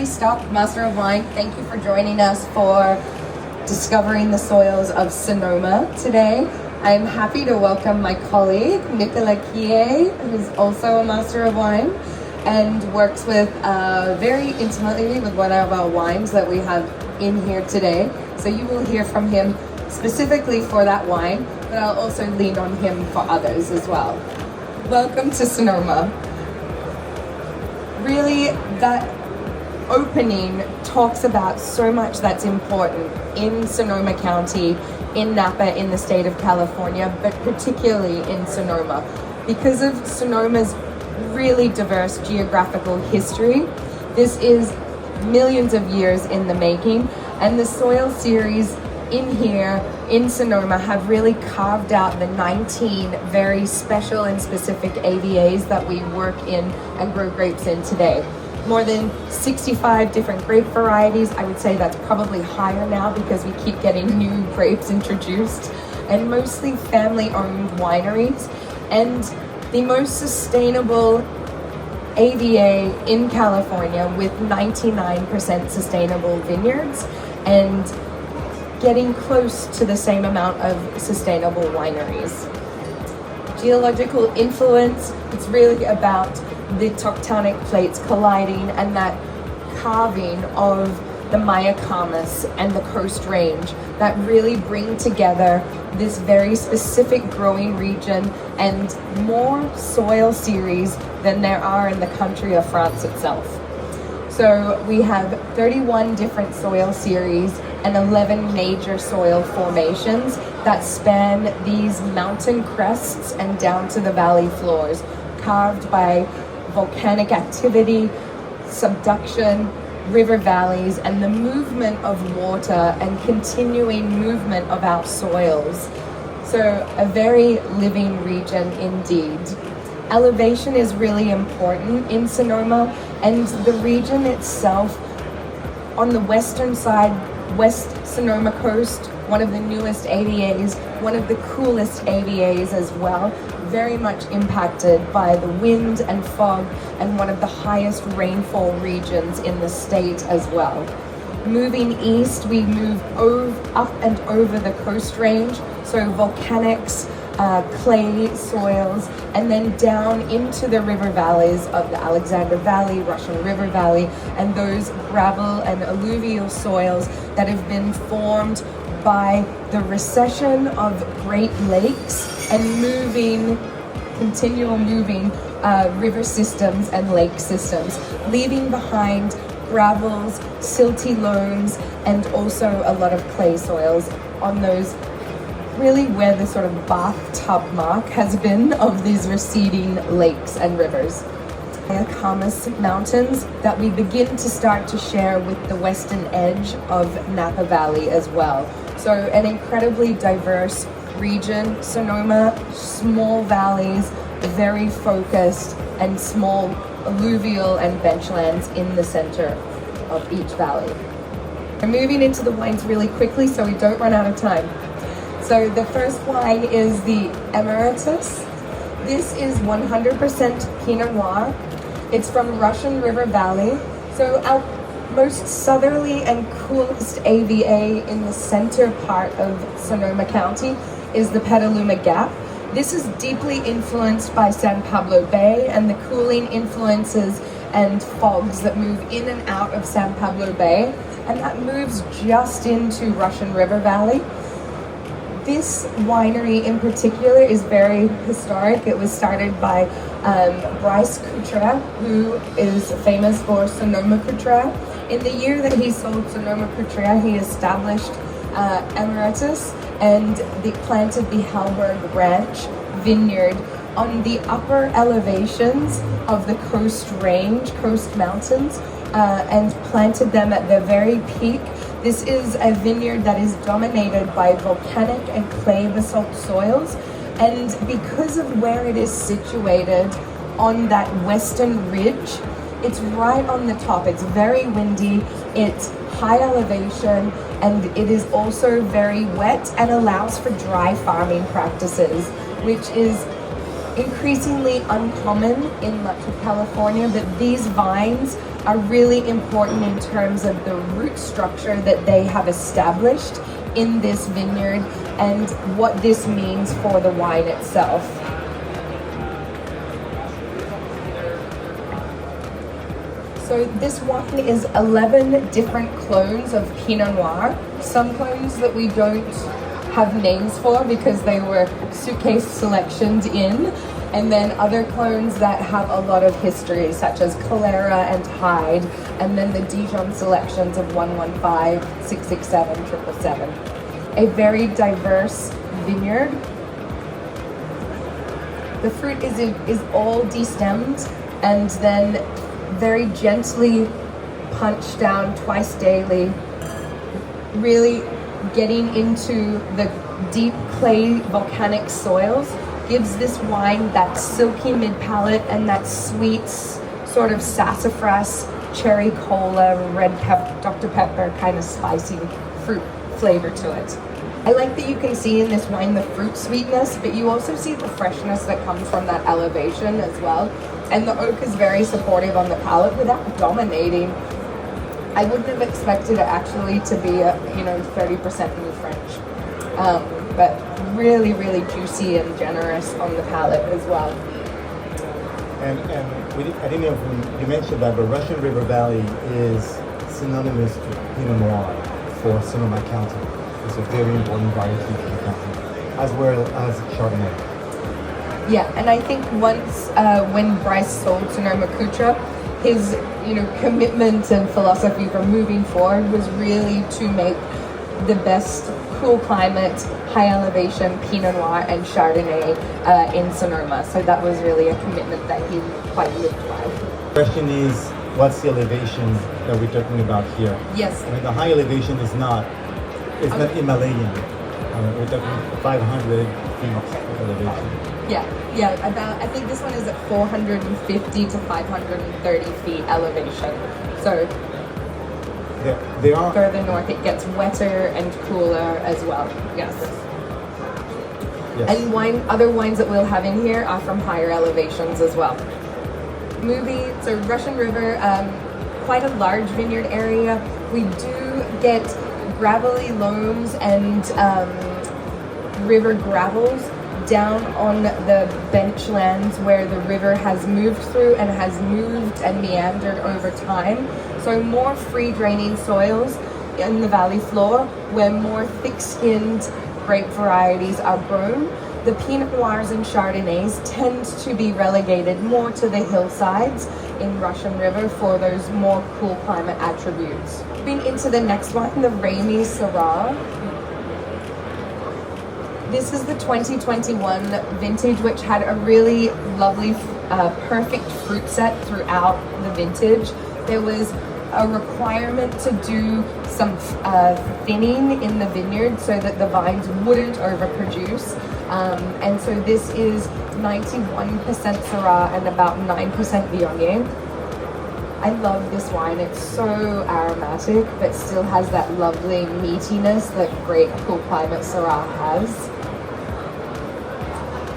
Emily Stock, Master of Wine. Thank you for joining us for discovering the soils of Sonoma today. I'm happy to welcome my colleague, Nicola Kie, who's also a Master of Wine and works with very intimately with one of our wines that we have in here today. So you will hear from him specifically for that wine, but I'll also lean on him for others as well. Welcome to Sonoma. Really, that opening talks about so much that's important in Sonoma County, in Napa, in the state of California, but particularly in Sonoma. Because of Sonoma's really diverse geographical history, this is millions of years in the making, and the soil series in here in Sonoma have really carved out the 19 very special and specific AVAs that we work in and grow grapes in today. More than 65 different grape varieties. I would say that's probably higher now because we keep getting new grapes introduced, and mostly family-owned wineries, and the most sustainable AVA in California with 99% sustainable vineyards and getting close to the same amount of sustainable wineries. Geological influence, it's really about the tectonic plates colliding and that carving of the Mayacamas and the Coast Range that really bring together this very specific growing region and more soil series than there are in the country of France itself. So we have 31 different soil series and 11 major soil formations that span these mountain crests and down to the valley floors, carved by volcanic activity, subduction, river valleys, and the movement of water and continuing movement of our soils. So a very living region indeed. Elevation is really important in Sonoma, and the region itself on the western side, West Sonoma Coast, one of the newest AVAs, one of the coolest AVAs as well, very much impacted by the wind and fog, and one of the highest rainfall regions in the state as well. Moving east, we move up and over the Coast Range, so volcanics, clay soils, and then down into the river valleys of the Alexander Valley, Russian River Valley, and those gravel and alluvial soils that have been formed by the recession of Great Lakes and continual moving river systems and lake systems, leaving behind gravels, silty loams, and also a lot of clay soils on those really where the sort of bathtub mark has been of these receding lakes and rivers. Mayacamas Mountains that we begin to start to share with the western edge of Napa Valley as well. So an incredibly diverse region, Sonoma, small valleys, very focused, and small alluvial and benchlands in the center of each valley. We're moving into the wines really quickly so we don't run out of time. So the first wine is the Emeritus. This is 100% Pinot Noir. It's from Russian River Valley. So our most southerly and coolest AVA in the center part of Sonoma County is the Petaluma Gap. This is deeply influenced by San Pablo Bay and the cooling influences and fogs that move in and out of San Pablo Bay, and that moves just into Russian River Valley. This winery in particular is very historic. It was started by Bryce Couture, who is famous for Sonoma Couture. In the year that he sold Sonoma Couture, he established Emeritus and planted the Halberg Ranch vineyard on the upper elevations of the Coast Range, Coast Mountains, and planted them at their very peak. This is a vineyard that is dominated by volcanic and clay basalt soils, and because of where it is situated on that western ridge, it's right on the top. It's very windy, it's high elevation, and it is also very wet and allows for dry farming practices, which is increasingly uncommon in much of California, but these vines are really important in terms of the root structure that they have established in this vineyard and what this means for the wine itself. So this wine is 11 different clones of Pinot Noir. Some clones that we don't have names for because they were suitcase selectioned in, and then other clones that have a lot of history, such as Calera and Hyde, and then the Dijon selections of 115, 667, 777. A very diverse vineyard. The fruit is all destemmed and then very gently punched down twice daily, really getting into the deep clay volcanic soils gives this wine that silky mid-palate and that sweet sort of sassafras, cherry cola, Dr. Pepper kind of spicy fruit flavor to it. I like that you can see in this wine the fruit sweetness, but you also see the freshness that comes from that elevation as well. And the oak is very supportive on the palate without dominating. I wouldn't have expected it actually to be 30% New French. But really, really juicy and generous on the palate as well. And I didn't know if you mentioned that, but Russian River Valley is synonymous to Pinot Noir for Sonoma County. It's a very important variety for the county, as well as Chardonnay. Yeah, and I think once when Bryce sold Sonoma Coast, his commitment and philosophy for moving forward was really to make the best cool climate, high elevation Pinot Noir and Chardonnay in Sonoma. So that was really a commitment that he quite lived by. The question is, what's the elevation that we're talking about here? Yes. I mean, the high elevation is not Himalayan. We're talking 500 feet of elevation. Yeah, about, I think this one is at 450 to 530 feet elevation. So they are further north, it gets wetter and cooler as well. Yes. And other wines that we'll have in here are from higher elevations as well. So Russian River, quite a large vineyard area. We do get gravelly loams and river gravels down on the benchlands where the river has moved through and has moved and meandered over time. So more free draining soils in the valley floor where more thick-skinned grape varieties are grown. The Pinot Noirs and Chardonnays tend to be relegated more to the hillsides in Russian River for those more cool climate attributes. Moving into the next one, the Ramey Syrah. This is the 2021 vintage, which had a really lovely, perfect fruit set throughout the vintage. There was a requirement to do some thinning in the vineyard so that the vines wouldn't overproduce. And so this is 91% Syrah and about 9% Viognier. I love this wine. It's so aromatic, but still has that lovely meatiness that great cool climate Syrah has.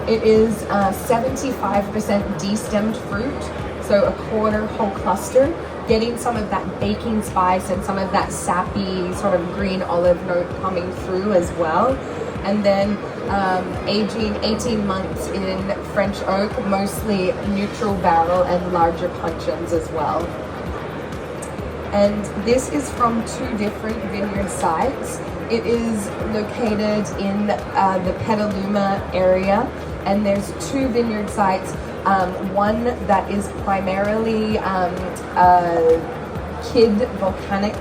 It is 75% destemmed fruit, so a quarter whole cluster, getting some of that baking spice and some of that sappy sort of green olive note coming through as well. And then aging 18 months in French oak, mostly neutral barrel and larger puncheons as well. And this is from 2 different vineyard sites. It is located in the Petaluma area, and there's 2 vineyard sites. One that is primarily Kidd volcanic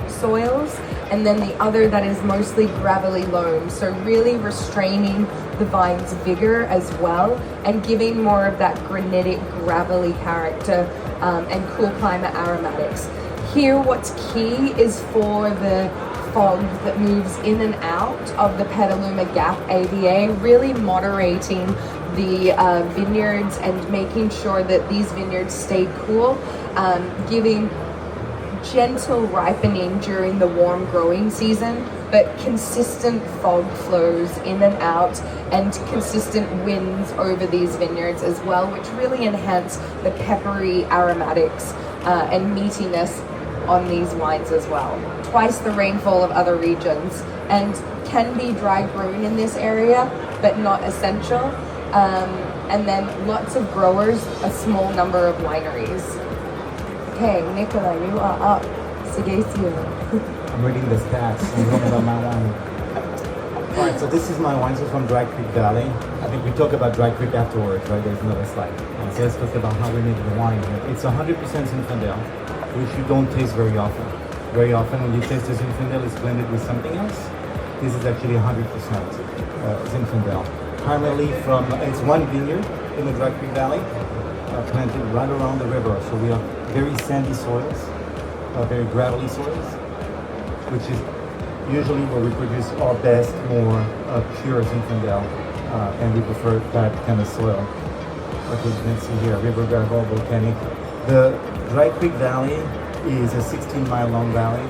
soils, and then the other that is mostly gravelly loam, so really restraining the vine's vigor as well and giving more of that granitic, gravelly character and cool climate aromatics. Here what's key is for the fog that moves in and out of the Petaluma Gap AVA, really moderating the vineyards and making sure that these vineyards stay cool, giving gentle ripening during the warm growing season, but consistent fog flows in and out and consistent winds over these vineyards as well, which really enhance the peppery aromatics and meatiness on these wines as well. Twice the rainfall of other regions, and can be dry grown in this area, but not essential. And then lots of growers, a small number of wineries. Okay, Nicola, you are up. Seghesio. I'm reading the stats and talking about my wine. All right, so this is my wine. So from Dry Creek Valley. I think we talk about Dry Creek afterwards, right? There's another slide. So let's talk about how we make the wine. It's 100% Zinfandel, which you don't taste very often. Very often when you taste the Zinfandel, it's blended with something else. This is actually 100% Zinfandel. Primarily from, it's one vineyard in the Dry Creek Valley, planted right around the river. So we have very sandy soils, very gravelly soils, which is usually where we produce our best, more pure Zinfandel, and we prefer that kind of soil. Okay, you can see here, river gravel, volcanic. The Dry Creek Valley is a 16-mile long valley,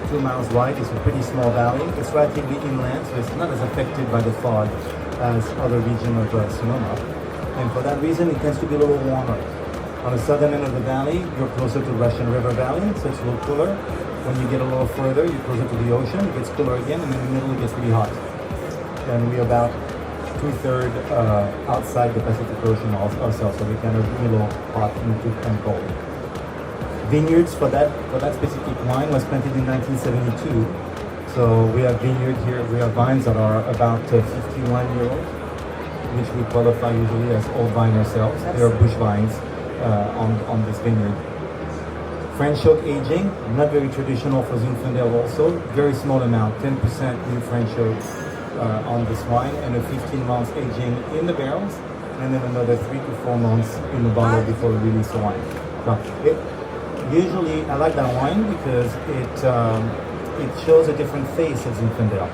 2 miles wide. It's a pretty small valley. It's relatively inland, so it's not as affected by the fog as other regions of Sonoma. And for that reason, it tends to be a little warmer. On the southern end of the valley, you're closer to Russian River Valley, so it's a little cooler. When you get a little further, you're closer to the ocean, it gets cooler again, and in the middle it gets really hot. And we're about 2/3 outside the Pacific Ocean ourselves, so we kind of be a little hot and cold. Vineyards for that specific wine was planted in 1972. So we have vineyard here, we have vines that are about 51-year-old, which we qualify usually as old vine ourselves. They are bush vines on this vineyard. French oak aging, not very traditional for Zinfandel also, very small amount, 10% new French oak on this wine, and a 15 months aging in the barrels, and then another 3 to 4 months in the bottle before we release the wine. So usually I like that wine because it shows a different face of Zinfandel.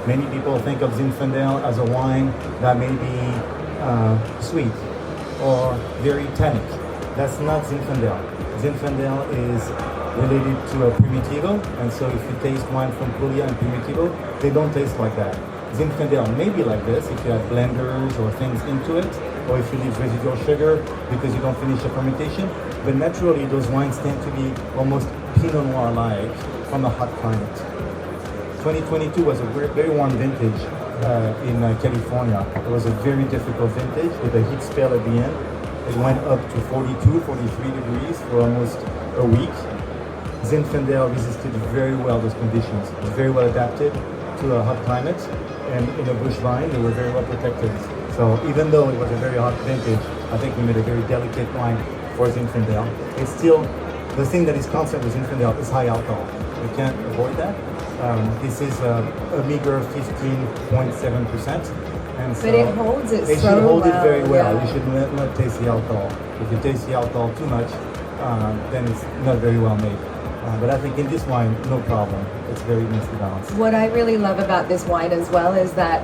Many people think of Zinfandel as a wine that may be sweet or very tannic. That's not Zinfandel. Zinfandel is related to a Primitivo, and so if you taste wine from Puglia and Primitivo, they don't taste like that. Zinfandel may be like this if you add blenders or things into it, or if you leave residual sugar because you don't finish the fermentation, but naturally those wines tend to be almost Pinot Noir-like from a hot climate. 2022 was a very warm vintage in California. It was a very difficult vintage with a heat spell at the end. It went up to 42, 43 degrees for almost a week. Zinfandel resisted very well those conditions. It was very well adapted to a hot climate, and in a bush vine, they were very well protected. So even though it was a very hot vintage, I think we made a very delicate wine for Zinfandel. It's still, the thing that is constant with Zinfandel is high alcohol. We can't avoid that. This is a meager 15.7%. And so but it holds it should so hold well, it very well. yeah. You should not taste the alcohol. If you taste the alcohol too much, then it's not very well made. But I think in this wine, no problem. It's very nicely balanced. What I really love about this wine as well is that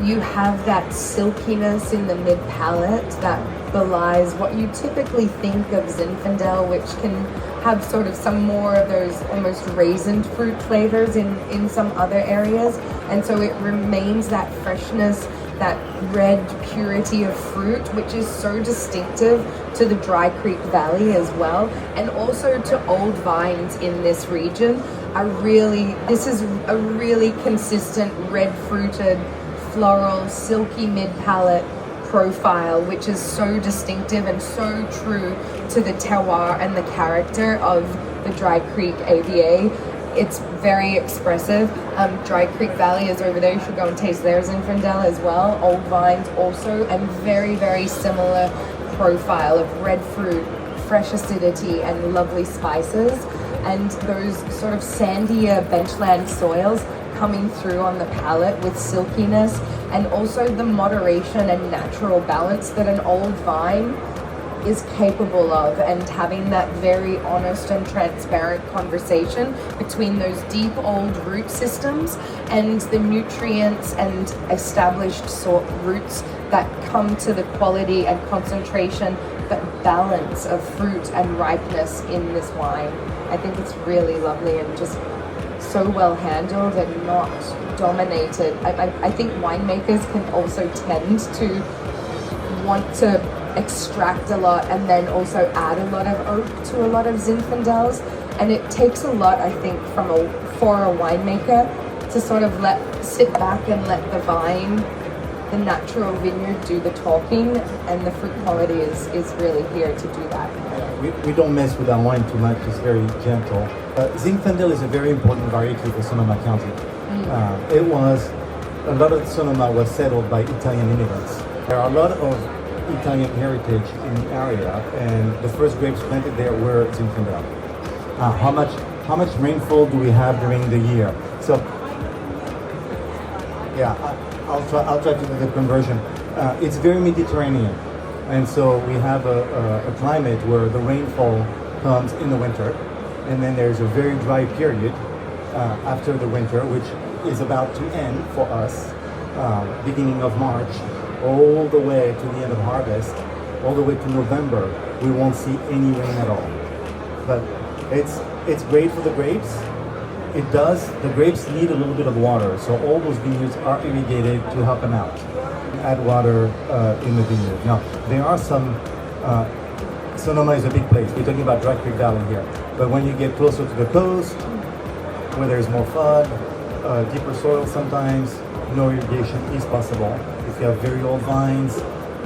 you have that silkiness in the mid-palate that belies what you typically think of Zinfandel, which can have sort of some more of those almost raisined fruit flavors in some other areas. And so it remains that freshness, that red purity of fruit, which is so distinctive to the Dry Creek Valley as well, and also to old vines in this region. This is a really consistent red fruited, floral, silky mid-palate profile, which is so distinctive and so true to the terroir and the character of the Dry Creek AVA. It's very expressive. Dry Creek Valley is over there. You should go and taste theirs in Zinfandel as well. Old vines also, and very, very similar profile of red fruit, fresh acidity, and lovely spices. And those sort of sandier benchland soils coming through on the palate with silkiness, and also the moderation and natural balance that an old vine is capable of, and having that very honest and transparent conversation between those deep old root systems and the nutrients and established roots that come to the quality and concentration but balance of fruit and ripeness in this wine. I think it's really lovely and just so well handled and not dominated. I think winemakers can also tend to want to extract a lot and then also add a lot of oak to a lot of Zinfandels, and it takes a lot, I think, for a winemaker to sort of sit back and let the vine, the natural vineyard, do the talking, and the fruit quality is really here to do that. We don't mess with our wine too much. It's very gentle. Zinfandel is a very important variety for Sonoma County. A lot of Sonoma was settled by Italian immigrants. There are a lot of Italian heritage in the area, and the first grapes planted there were Zinfandel. How much rainfall do we have during the year? So, yeah, I'll try to do the conversion. It's very Mediterranean, and so we have a climate where the rainfall comes in the winter, and then there's a very dry period after the winter, which is about to end for us, beginning of March, all the way to the end of harvest, all the way to November. We won't see any rain at all, but it's great for the grapes. The grapes need a little bit of water, so all those vineyards are irrigated to help them out. Add water in the vineyard. Now, there are some, Sonoma is a big place. We're talking about Dry Creek Valley here. But when you get closer to the coast, where there's more flood, deeper soil sometimes, no irrigation is possible. If you have very old vines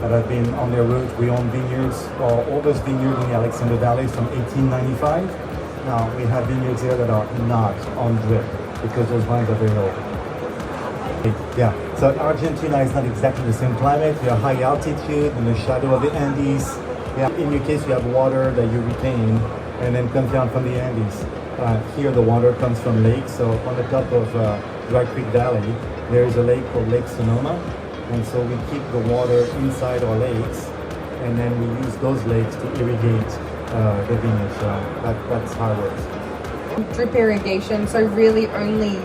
that have been on their route, we own vineyards, all those vineyards in the Alexander Valley from 1895. Now, we have vineyards there that are not on drip because those vines are very old. Yeah, so Argentina is not exactly the same climate. We are high altitude in the shadow of the Andes. Yeah, in your case, you have water that you retain and then comes down from the Andes. Here, the water comes from lakes. So on the top of Dry Creek Valley, there is a lake called Lake Sonoma. And so we keep the water inside our lakes, and then we use those lakes to irrigate the vineyard. So that's how it works. Drip irrigation, so really only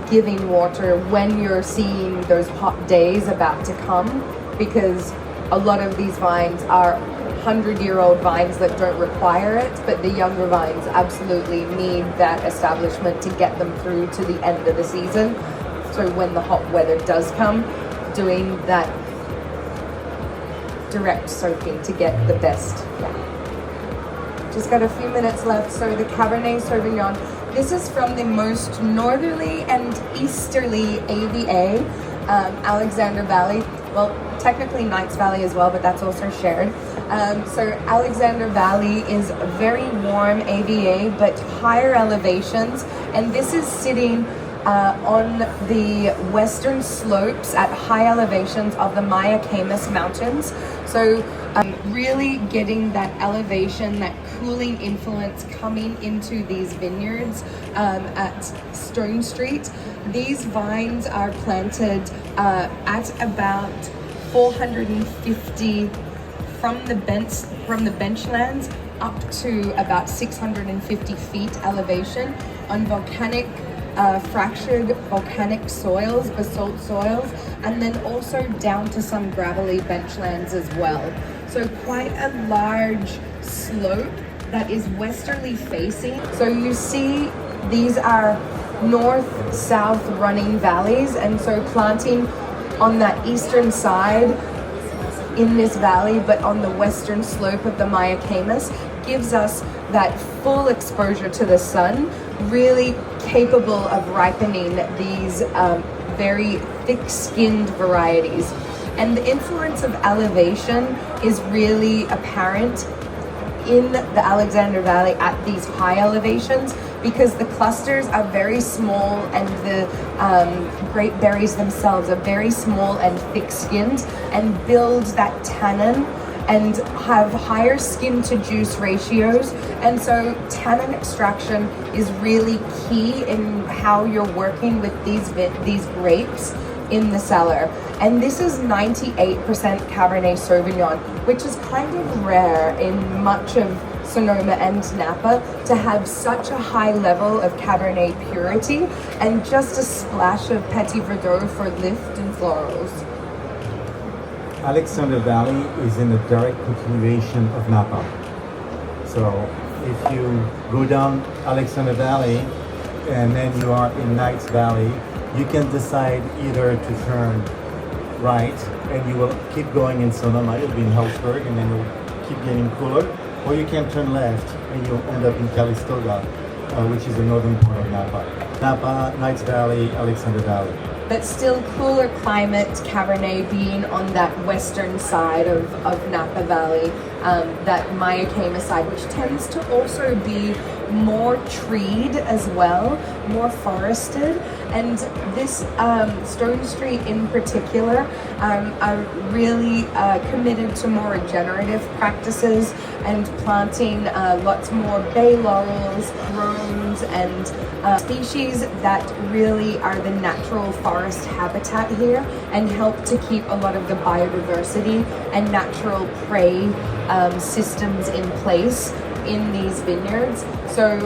giving water when you're seeing those hot days about to come, because a lot of these vines are 100-year-old vines that don't require it, but the younger vines absolutely need that establishment to get them through to the end of the season. So when the hot weather does come, doing that direct soaking to get the best. Just got a few minutes left. So the Cabernet Sauvignon, this is from the most northerly and easterly AVA, Alexander Valley. Well, technically Knights Valley as well, but that's also shared. So Alexander Valley is a very warm AVA, but higher elevations, and this is sitting on the western slopes at high elevations of the Mayacamas Mountains. So really getting that elevation, that cooling influence coming into these vineyards at Stonestreet. These vines are planted at about 450 from the benchlands up to about 650 feet elevation on volcanic fractured volcanic soils, basalt soils, and then also down to some gravelly benchlands as well. So quite a large slope that is westerly facing. So you see these are north-south running valleys, and so planting on that eastern side in this valley, but on the western slope of the Mayacamas, gives us that full exposure to the sun, really capable of ripening these very thick-skinned varieties. And the influence of elevation is really apparent in the Alexander Valley at these high elevations, because the clusters are very small and the grape berries themselves are very small and thick-skinned and build that tannin and have higher skin to juice ratios. And so tannin extraction is really key in how you're working with these grapes in the cellar. And this is 98% Cabernet Sauvignon, which is kind of rare in much of Sonoma and Napa to have such a high level of Cabernet purity and just a splash of Petit Verdot for lift and florals. Alexander Valley is in a direct continuation of Napa. So if you go down Alexander Valley and then you are in Knights Valley, you can decide either to turn right, and you will keep going in Sonoma, you'll be in Hellsburg, and then you'll keep getting cooler, or you can turn left, and you'll end up in Calistoga, which is the northern part of Napa. Napa, Knights Valley, Alexander Valley. But still cooler climate, Cabernet being on that western side of Napa Valley, that Mayacaima side, which tends to also be more treed as well, more forested. And this Stonestreet in particular are really committed to more regenerative practices and planting lots more bay laurels, roans, and species that really are the natural forest habitat here and help to keep a lot of the biodiversity and natural prey systems in place in these vineyards. So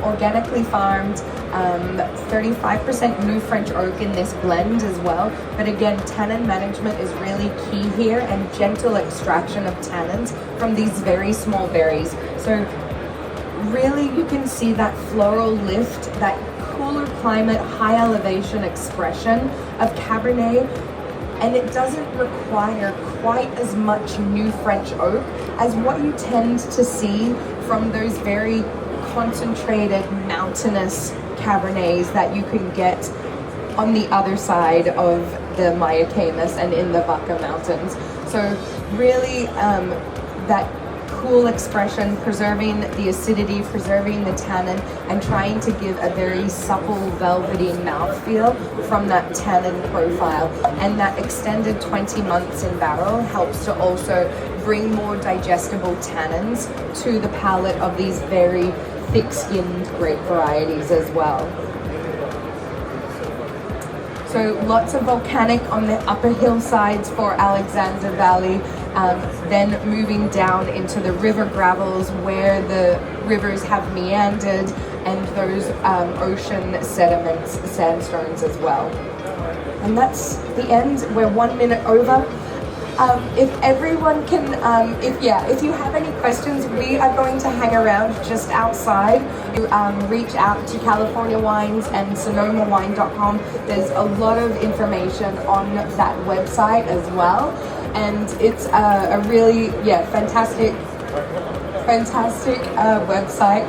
organically farmed, 35% new French oak in this blend as well. But again, tannin management is really key here, and gentle extraction of tannins from these very small berries. So really you can see that floral lift, that cooler climate, high elevation expression of Cabernet, and it doesn't require quite as much new French oak as what you tend to see from those very concentrated mountainous Cabernets that you can get on the other side of the Mayacaimas and in the Vaca Mountains. So really that cool expression, preserving the acidity, preserving the tannin, and trying to give a very supple, velvety mouthfeel from that tannin profile. And that extended 20 months in barrel helps to also bring more digestible tannins to the palate of these very thick-skinned grape varieties as well. So lots of volcanic on the upper hillsides for Alexander Valley, then moving down into the river gravels where the rivers have meandered, and those ocean sediments, sandstones as well. And that's the end. We're 1 minute over. If everyone can, if you have any questions, we are going to hang around just outside. Reach out to California Wines and SonomaWine.com. There's a lot of information on that website as well. And it's a really, fantastic website.